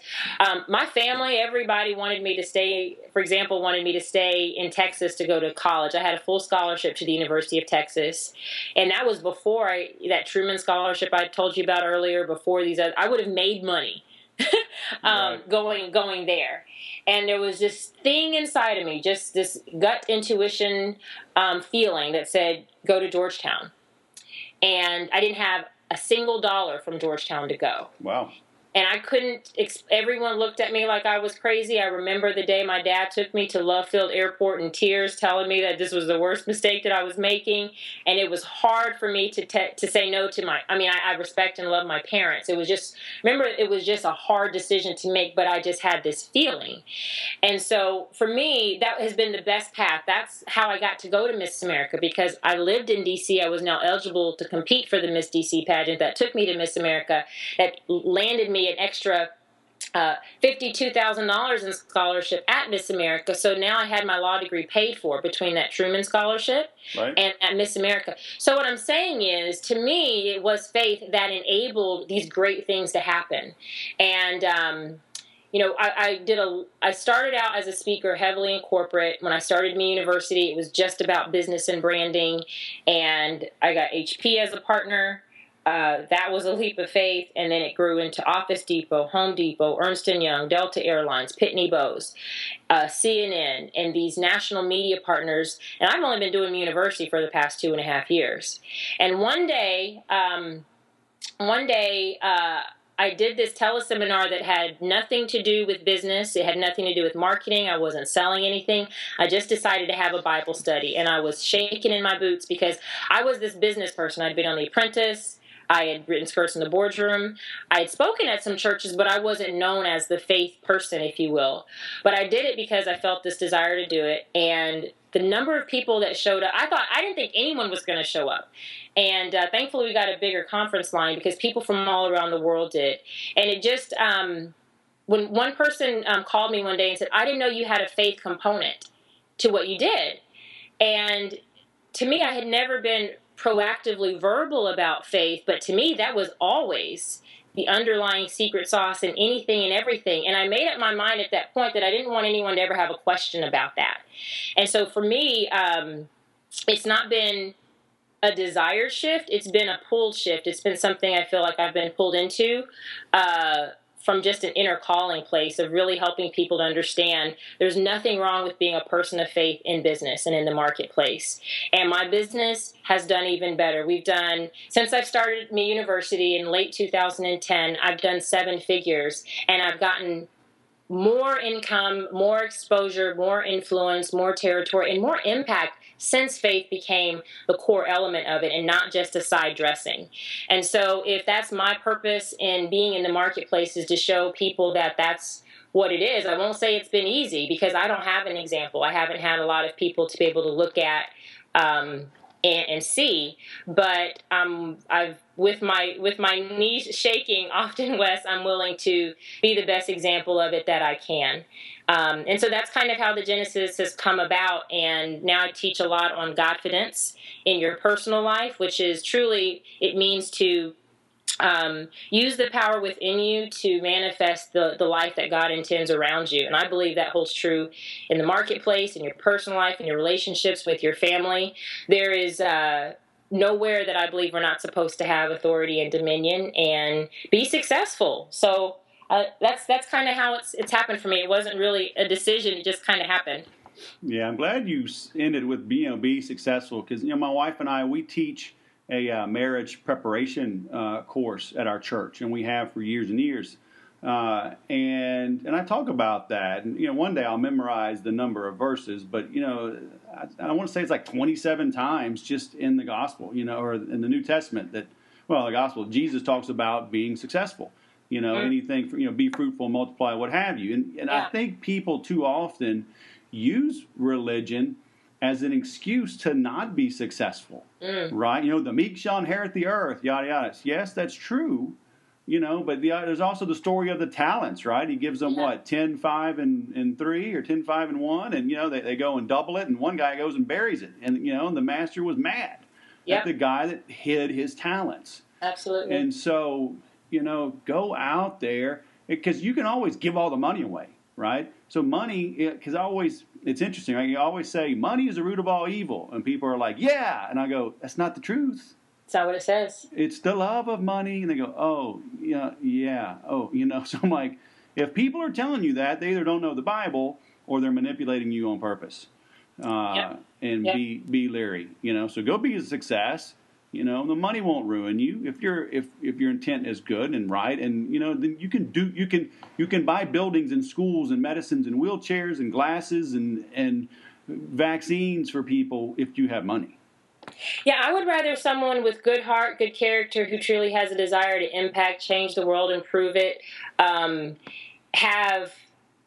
my family, everybody wanted me to stay. For example, wanted me to stay in Texas to go to college. I had a full scholarship to the University of Texas, and that was before that Truman Scholarship I told you about earlier. Before these, I would have made money. Going there. And there was this thing inside of me, just this gut intuition feeling that said, go to Georgetown. And I didn't have a single dollar from Georgetown to go. Wow. And I couldn't, everyone looked at me like I was crazy. I remember the day my dad took me to Love Field Airport in tears, telling me that this was the worst mistake that I was making. And it was hard for me to say no to I respect and love my parents. It was just a hard decision to make, but I just had this feeling. And so for me, that has been the best path. That's how I got to go to Miss America, because I lived in D.C. I was now eligible to compete for the Miss D.C. pageant that took me to Miss America, that landed me an extra $52,000 in scholarship at Miss America. So now I had my law degree paid for between that Truman Scholarship and at Miss America. So what I'm saying is, to me, it was faith that enabled these great things to happen. And I started out as a speaker heavily in corporate. When I started me university, it was just about business and branding, and I got HP as a partner. That was a leap of faith, and then it grew into Office Depot, Home Depot, Ernst & Young, Delta Airlines, Pitney Bowes, CNN, and these national media partners. And I've only been doing university for the past 2.5 years. And one day, I did this teleseminar that had nothing to do with business. It had nothing to do with marketing. I wasn't selling anything. I just decided to have a Bible study, and I was shaking in my boots because I was this business person. I'd been on The Apprentice. I had written skirts in the boardroom. I had spoken at some churches, but I wasn't known as the faith person, if you will. But I did it because I felt this desire to do it. And the number of people that showed up, I didn't think anyone was going to show up. And thankfully we got a bigger conference line because people from all around the world did. And it just, when one person called me one day and said, I didn't know you had a faith component to what you did. And to me, I had never been proactively verbal about faith, but to me that was always the underlying secret sauce in anything and everything. And I made up my mind at that point that I didn't want anyone to ever have a question about that. And so for me, it's not been a desired shift, it's been a pulled shift. It's been something I feel like I've been pulled into from just an inner calling place of really helping people to understand there's nothing wrong with being a person of faith in business and in the marketplace. And my business has done even better. Since I've started me university in late 2010, I've done 7 figures, and I've gotten more income, more exposure, more influence, more territory, and more impact since faith became the core element of it and not just a side dressing. And so if that's my purpose in being in the marketplace, is to show people that that's what it is. I won't say it's been easy, because I don't have an example. I haven't had a lot of people to be able to look at and see, but I've with my knees shaking often, Wes, I'm willing to be the best example of it that I can. And so that's kind of how the Genesis has come about. And now I teach a lot on Godfidence in your personal life, which is truly, it means to use the power within you to manifest the life that God intends around you. And I believe that holds true in the marketplace, in your personal life, in your relationships with your family. There is nowhere that I believe we're not supposed to have authority and dominion and be successful. So that's kind of how it's happened for me. It wasn't really a decision; it just kind of happened. Yeah, I'm glad you ended with be successful, because my wife and I, we teach a marriage preparation course at our church, and we have for years and years. And I talk about that. And one day I'll memorize the number of verses, but I want to say it's like 27 times just in the gospel, or in the New Testament, that, well, the gospel, Jesus talks about being successful. Anything for, be fruitful, multiply, what have you. And I think people too often use religion as an excuse to not be successful, right? The meek shall inherit the earth, yada, yada. Yes, that's true, but there's also the story of the talents, right? He gives them, 10, 5, and 3, or 10, 5, and 1, and, they go and double it, and one guy goes and buries it, and, the master was mad at the guy that hid his talents. Absolutely. And so, go out there, because you can always give all the money away, right? So money, because it's interesting, right? You always say, money is the root of all evil. And people are like, yeah. And I go, that's not the truth. That's not what it says. It's the love of money. And they go, oh, yeah. Oh, so I'm like, if people are telling you that, they either don't know the Bible or they're manipulating you on purpose. And be leery, So go be a success. The money won't ruin you if your intent is good and right, and then you can buy buildings and schools and medicines and wheelchairs and glasses and vaccines for people if you have money. Yeah, I would rather someone with good heart, good character, who truly has a desire to impact, change the world, improve it, have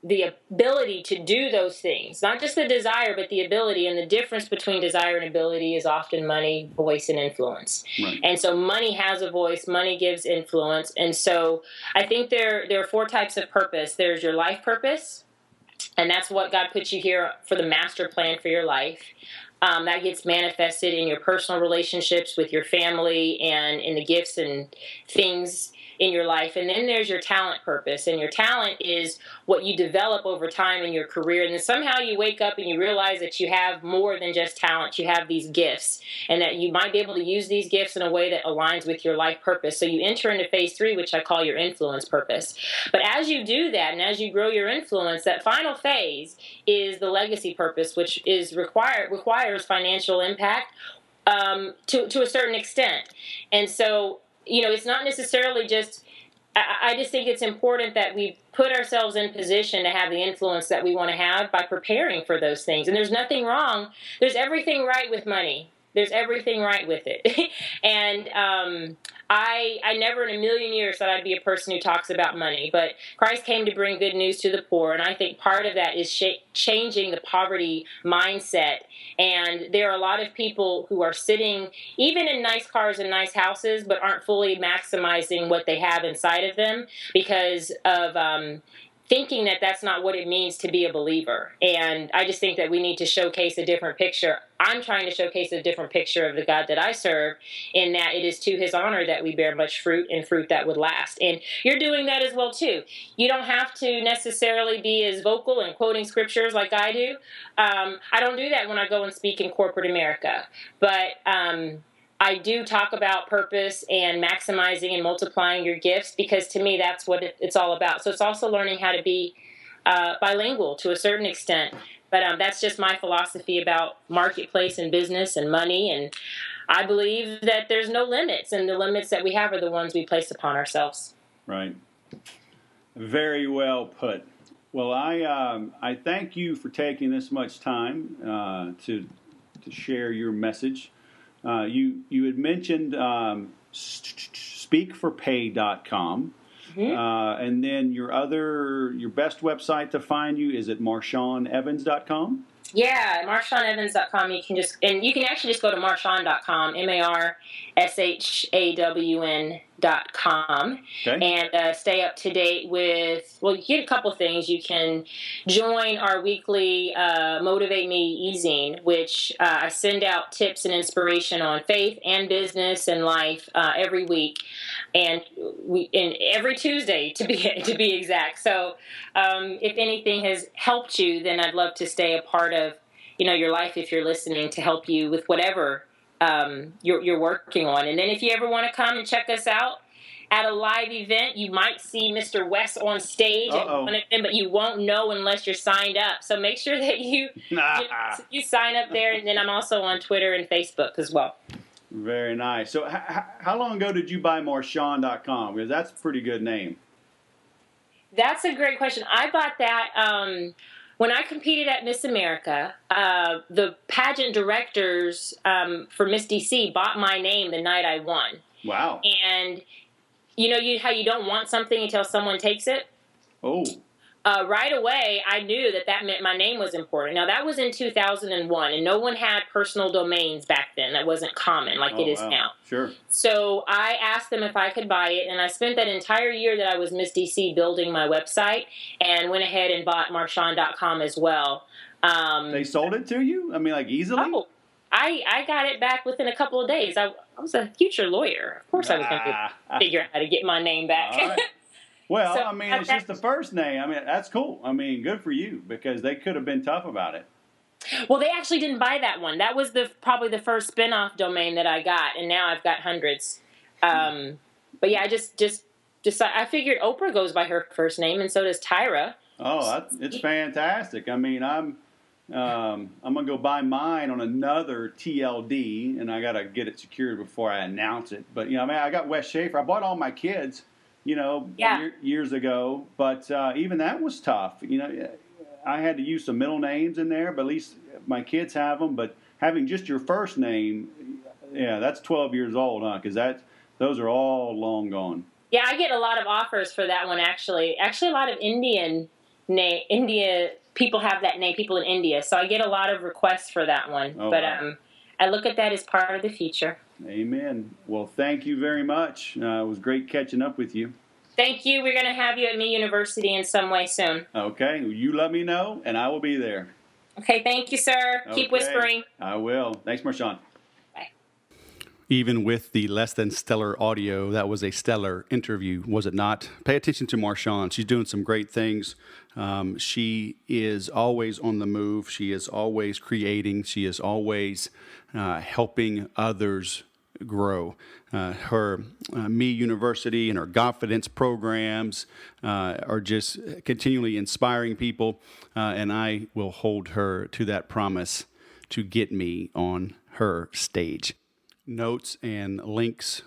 the ability to do those things. Not just the desire, but the ability. And the difference between desire and ability is often money, voice, and influence. Right. And so money has a voice, money gives influence. And so I think there are 4 types of purpose. There's your life purpose, and that's what God put you here for, the master plan for your life. That gets manifested in your personal relationships with your family and in the gifts and things in your life. And then there's your talent purpose. And your talent is what you develop over time in your career. And then somehow you wake up and you realize that you have more than just talent. You have these gifts, and that you might be able to use these gifts in a way that aligns with your life purpose. So you enter into phase 3, which I call your influence purpose. But as you do that, and as you grow your influence, that final phase is the legacy purpose, which is requires financial impact to a certain extent. And so, it's not necessarily just, I just think it's important that we put ourselves in position to have the influence that we want to have by preparing for those things. And there's nothing wrong. There's everything right with money. There's everything right with it. And I never in a million years thought I'd be a person who talks about money. But Christ came to bring good news to the poor. And I think part of that is changing the poverty mindset. And there are a lot of people who are sitting even in nice cars and nice houses, but aren't fully maximizing what they have inside of them because of thinking that that's not what it means to be a believer. And I just think that we need to showcase a different picture. I'm trying to showcase a different picture of the God that I serve, in that it is to his honor that we bear much fruit, and fruit that would last. And you're doing that as well too. You don't have to necessarily be as vocal and quoting scriptures like I do. I don't do that when I go and speak in corporate America. But I do talk about purpose and maximizing and multiplying your gifts, because to me that's what it's all about. So it's also learning how to be bilingual to a certain extent. But that's just my philosophy about marketplace and business and money. And I believe that there's no limits, and the limits that we have are the ones we place upon ourselves. Right. Very well put. Well, I thank you for taking this much time to share your message. You had mentioned speakforpay.com. Mm-hmm. And then your best website to find you is at marshawnevans.com. Yeah, MarshawnEvans.com. You can actually just go to Marshawn.com, MARSHAWN.com, Okay. and stay up to date with. Well, you get a couple things. You can join our weekly Motivate Me e-zine, which I send out tips and inspiration on faith and business and life every week, and every Tuesday to be exact. So, if anything has helped you, then I'd love to stay a part of your life if you're listening, to help you with whatever you're working on. And then if you ever want to come and check us out at a live event, you might see Mr. West on stage at one of them, but you won't know unless you're signed up. So make sure that you sign up there. And then I'm also on Twitter and Facebook as well. Very nice. So how long ago did you buy Marshawn.com? Because that's a pretty good name. That's a great question. I bought that when I competed at Miss America. The pageant directors for Miss DC bought my name the night I won. Wow. And how you don't want something until someone takes it? Oh. Right away, I knew that meant my name was important. Now, that was in 2001, and no one had personal domains back then. That wasn't common like it is now. Sure. So I asked them if I could buy it, and I spent that entire year that I was Miss DC building my website, and went ahead and bought Marshawn.com as well. They sold it to you? I mean, like, easily? Oh, I got it back within a couple of days. I was a future lawyer. Of course I was going to figure out how to get my name back. All right. Well, So, I mean, it's just the first name. I mean, that's cool. I mean, good for you, because they could have been tough about it. Well, they actually didn't buy that one. That was probably the first spin-off domain that I got, and now I've got hundreds. But yeah, I just I figured Oprah goes by her first name, and so does Tyra. Oh, it's fantastic. I mean, I'm gonna go buy mine on another TLD, and I gotta get it secured before I announce it. But I got Wes Schaefer. I bought all my kids, years ago. But even that was tough. I had to use some middle names in there, but at least my kids have them. But having just your first name, that's 12 years old, huh? Because those are all long gone. Yeah, I get a lot of offers for that one, actually. Actually, a lot of India people have that name, people in India. So I get a lot of requests for that one. Oh, but wow. I look at that as part of the future. Amen. Well, thank you very much. It was great catching up with you. Thank you. We're going to have you at Me University in some way soon. Okay. You let me know, and I will be there. Okay. Thank you, sir. Okay. Keep whispering. I will. Thanks, Marshawn. Bye. Even with the less than stellar audio, that was a stellar interview, was it not? Pay attention to Marshawn. She's doing some great things. She is always on the move. She is always creating. She is always helping others grow. Her Me University and her confidence programs are just continually inspiring people, and I will hold her to that promise to get me on her stage. Notes and links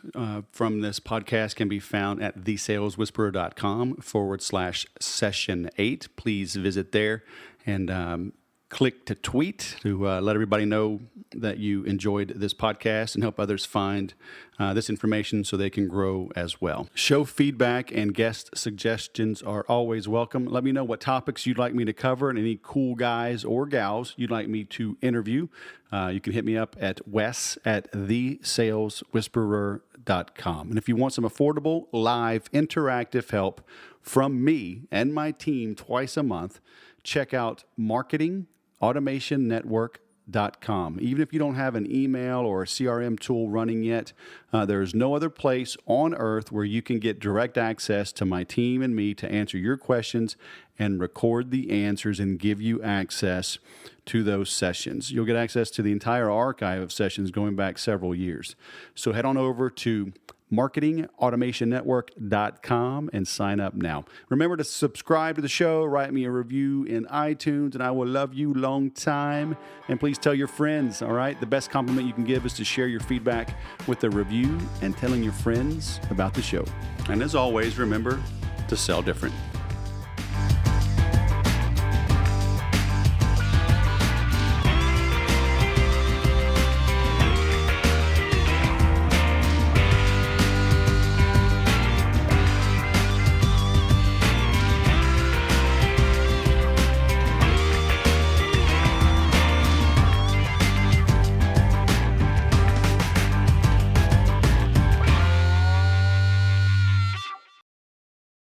from this podcast can be found at thesaleswhisperer.com/session8. Please visit there and click to tweet to let everybody know that you enjoyed this podcast and help others find this information so they can grow as well. Show feedback and guest suggestions are always welcome. Let me know what topics you'd like me to cover and any cool guys or gals you'd like me to interview. You can hit me up at wes@thesaleswhisperer.com. And if you want some affordable, live, interactive help from me and my team twice a month, check out marketingautomationnetwork.com. Even if you don't have an email or a CRM tool running yet, there's no other place on earth where you can get direct access to my team and me to answer your questions and record the answers and give you access to those sessions. You'll get access to the entire archive of sessions going back several years. So head on over to marketingautomationnetwork.com and sign up now. Remember to subscribe to the show, write me a review in iTunes, and I will love you long time. And please tell your friends, all right? The best compliment you can give is to share your feedback with a review and telling your friends about the show. And as always, remember to sell different.